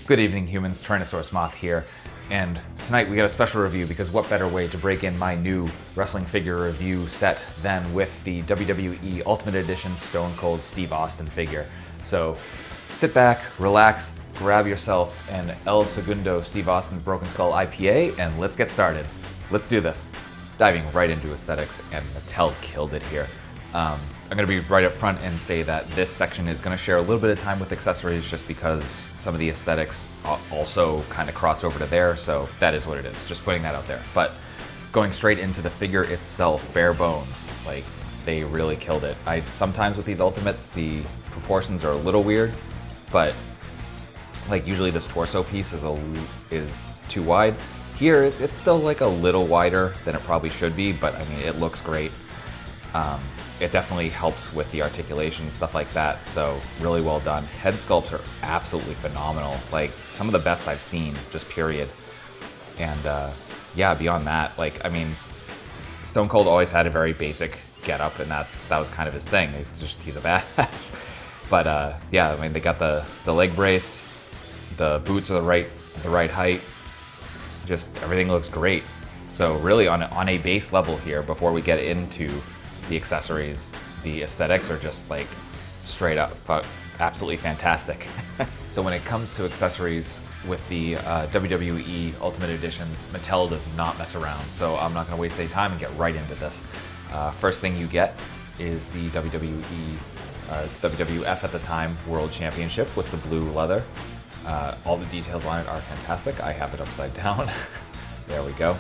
Good evening, humans. Tyrannosaurusmoth here, and tonight we got a special review because what better way to break in my new wrestling figure review set than with the WWE Ultimate Edition Stone Cold Steve Austin figure. So sit back, relax, grab yourself an El Segundo Steve Austin's Broken Skull IPA, and let's get started. Let's do this. Diving right into aesthetics, and Mattel killed it here. I'm going to be right up front and say that this section is going to share a little bit of time with accessories just because some of the aesthetics also kind of cross over to there, so that is what it is, just putting that out there. But going straight into the figure itself, bare bones, like they really killed it. Sometimes with these Ultimates, the proportions are a little weird, but like usually this torso piece is too wide. Here, it's still like a little wider than it probably should be, but I mean, it looks great. It definitely helps with the articulation and stuff like that, so really well done. Head sculpts are absolutely phenomenal, like some of the best I've seen, just period. And yeah, beyond that, like, I mean, Stone Cold always had a very basic getup, and that was kind of his thing. He's a badass. But yeah, I mean, they got the leg brace, the boots are the right height, just everything looks great. So really on a base level here, before we get into the accessories, the aesthetics are just like straight up absolutely fantastic. So when it comes to accessories with the WWE Ultimate Editions, Mattel does not mess around, so I'm not going to waste any time and get right into this. First thing you get is the WWF at the time World Championship with the blue leather. All the details on it are fantastic. I have it upside down. There we go.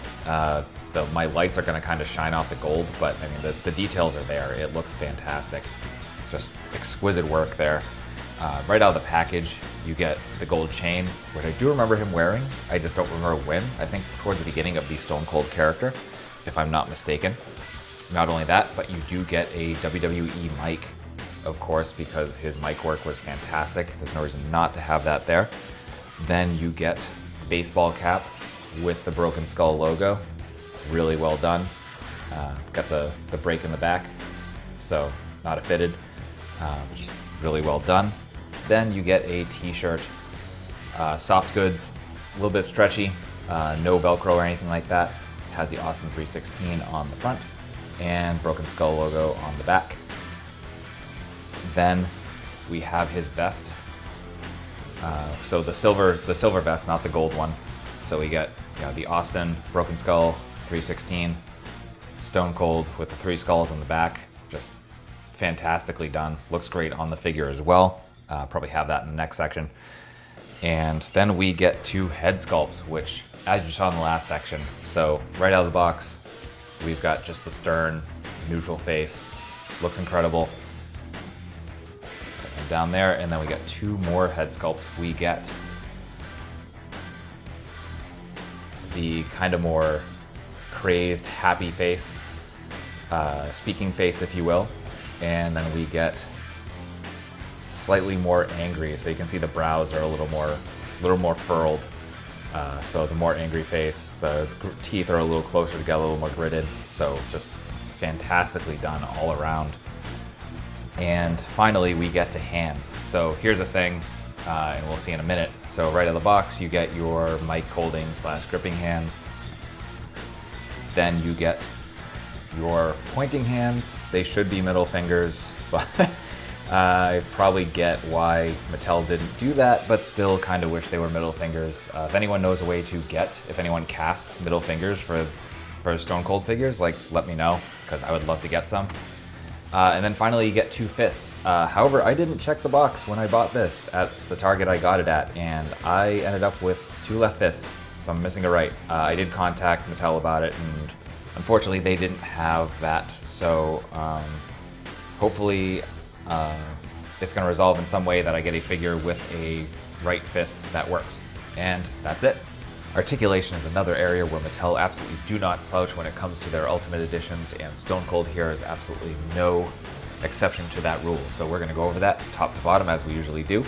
My lights are going to kind of shine off the gold, but I mean, the details are there. It looks fantastic. Just exquisite work there. Right out of the package, you get the gold chain, which I do remember him wearing. I just don't remember when. I think towards the beginning of the Stone Cold character, if I'm not mistaken. Not only that, but you do get a WWE mic, of course, because his mic work was fantastic. There's no reason not to have that there. Then you get baseball cap with the Broken Skull logo. Really well done. Got the break in the back, so not a fitted, just really well done. Then you get a t-shirt, soft goods, a little bit stretchy, no Velcro or anything like that. It has the Austin 316 on the front and Broken Skull logo on the back. Then we have his vest. So the silver vest, not the gold one. So we get the Austin Broken Skull 316, Stone Cold with the 3 skulls on the back. Just fantastically done. Looks great on the figure as well. Probably have that in the next section. And then we get 2 head sculpts, which, as you saw in the last section, so right out of the box, we've got just the stern, neutral face. Looks incredible. Set them down there, and then we got 2 more head sculpts. We get the kind of more crazed, happy face, speaking face, if you will, and then we get slightly more angry. So you can see the brows are a little more furrowed. So the more angry face, the teeth are a little closer together, a little more gritted. So just fantastically done all around. And finally, we get to hands. So here's a thing, and we'll see in a minute. So right out of the box, you get your mic holding / gripping hands. Then you get your pointing hands. They should be middle fingers, but I probably get why Mattel didn't do that, but still kind of wish they were middle fingers. If anyone knows a way to if anyone casts middle fingers for Stone Cold figures, like, let me know, because I would love to get some. And then finally you get 2 fists. However, I didn't check the box when I bought this at the Target I got it at, and I ended up with 2 left fists. So I'm missing a right. I did contact Mattel about it, and unfortunately they didn't have that. So hopefully it's going to resolve in some way that I get a figure with a right fist that works. And that's it. Articulation is another area where Mattel absolutely do not slouch when it comes to their Ultimate Editions, and Stone Cold here is absolutely no exception to that rule. So we're going to go over that top to bottom as we usually do.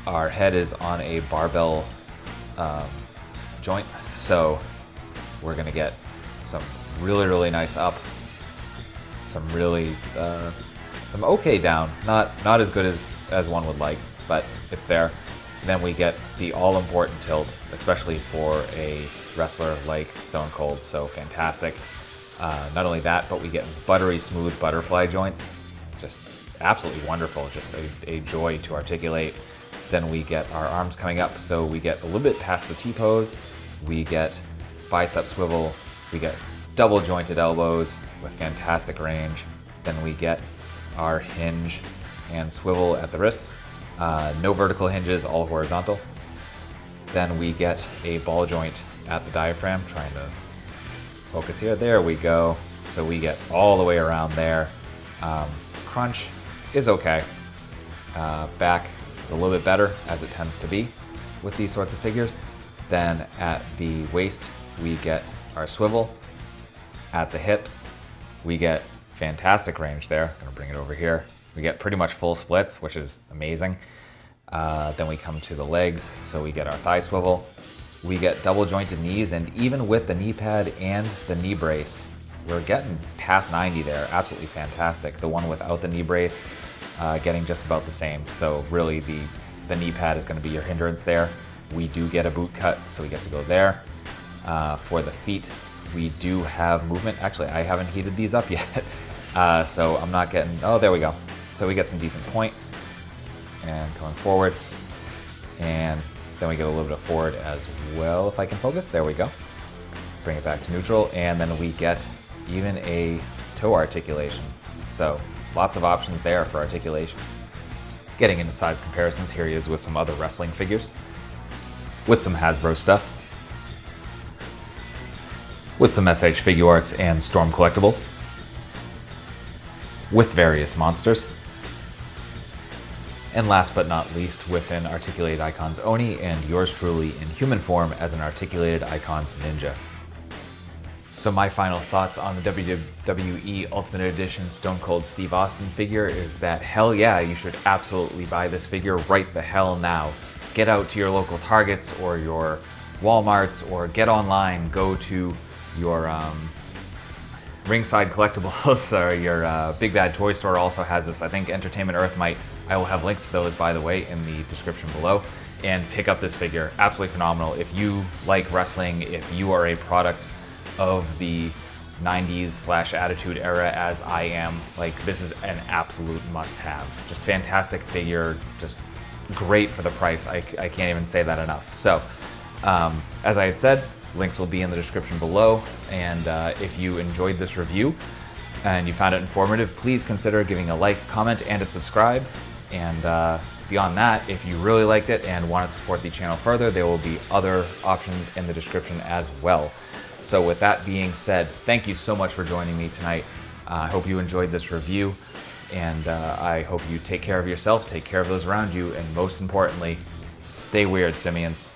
Our head is on a barbell joint, so we're going to get some really nice up, some really some okay down, not as good as one would like, but it's there. Then we get the all-important tilt, especially for a wrestler like Stone Cold, so fantastic. Not only that, but we get buttery smooth butterfly joints. Just absolutely wonderful, just a joy to articulate. Then we get our arms coming up, so we get a little bit past the T-pose. We get bicep swivel. We get double jointed elbows with fantastic range. Then we get our hinge and swivel at the wrists. No vertical hinges, all horizontal. Then we get a ball joint at the diaphragm, trying to focus here. There we go. So we get all the way around there. Crunch is okay. Back is a little bit better, as it tends to be with these sorts of figures. Then at the waist, we get our swivel. At the hips, we get fantastic range there. I'm gonna bring it over here. We get pretty much full splits, which is amazing. Then we come to the legs, so we get our thigh swivel. We get double jointed knees, and even with the knee pad and the knee brace, we're getting past 90 there. Absolutely fantastic. The one without the knee brace, getting just about the same. So really the knee pad is gonna be your hindrance there. We do get a boot cut, so we get to go there. For the feet, we do have movement. Actually, I haven't heated these up yet, so I'm not getting, oh, there we go. So we get some decent point, and coming forward, and then we get a little bit of forward as well, if I can focus. There we go. Bring it back to neutral, and then we get even a toe articulation. So lots of options there for articulation. Getting into size comparisons, here he is with some other wrestling figures, with some Hasbro stuff, with some SH Figuarts and Storm collectibles, with various monsters, and last but not least, with an Articulated Icons Oni and yours truly in human form as an Articulated Icons Ninja. So my final thoughts on the WWE Ultimate Edition Stone Cold Steve Austin figure is that hell yeah, you should absolutely buy this figure right the hell now. Get out to your local Targets or your Walmarts, or get online, go to your Ringside Collectibles or your Big Bad Toy Store also has this. I think Entertainment Earth might. I will have links to those, by the way, in the description below. And pick up this figure. Absolutely phenomenal. If you like wrestling, if you are a product of the 90s / Attitude Era as I am, like, this is an absolute must-have. Just fantastic figure. Just great for the price. I can't even say that enough. So, as I had said, links will be in the description below, and if you enjoyed this review and you found it informative, please consider giving a like, comment, and a subscribe. And beyond that, if you really liked it and want to support the channel further, there will be other options in the description as well. So with that being said, thank you so much for joining me tonight. I hope you enjoyed this review, and I hope you take care of yourself, take care of those around you, and most importantly, stay weird, simians.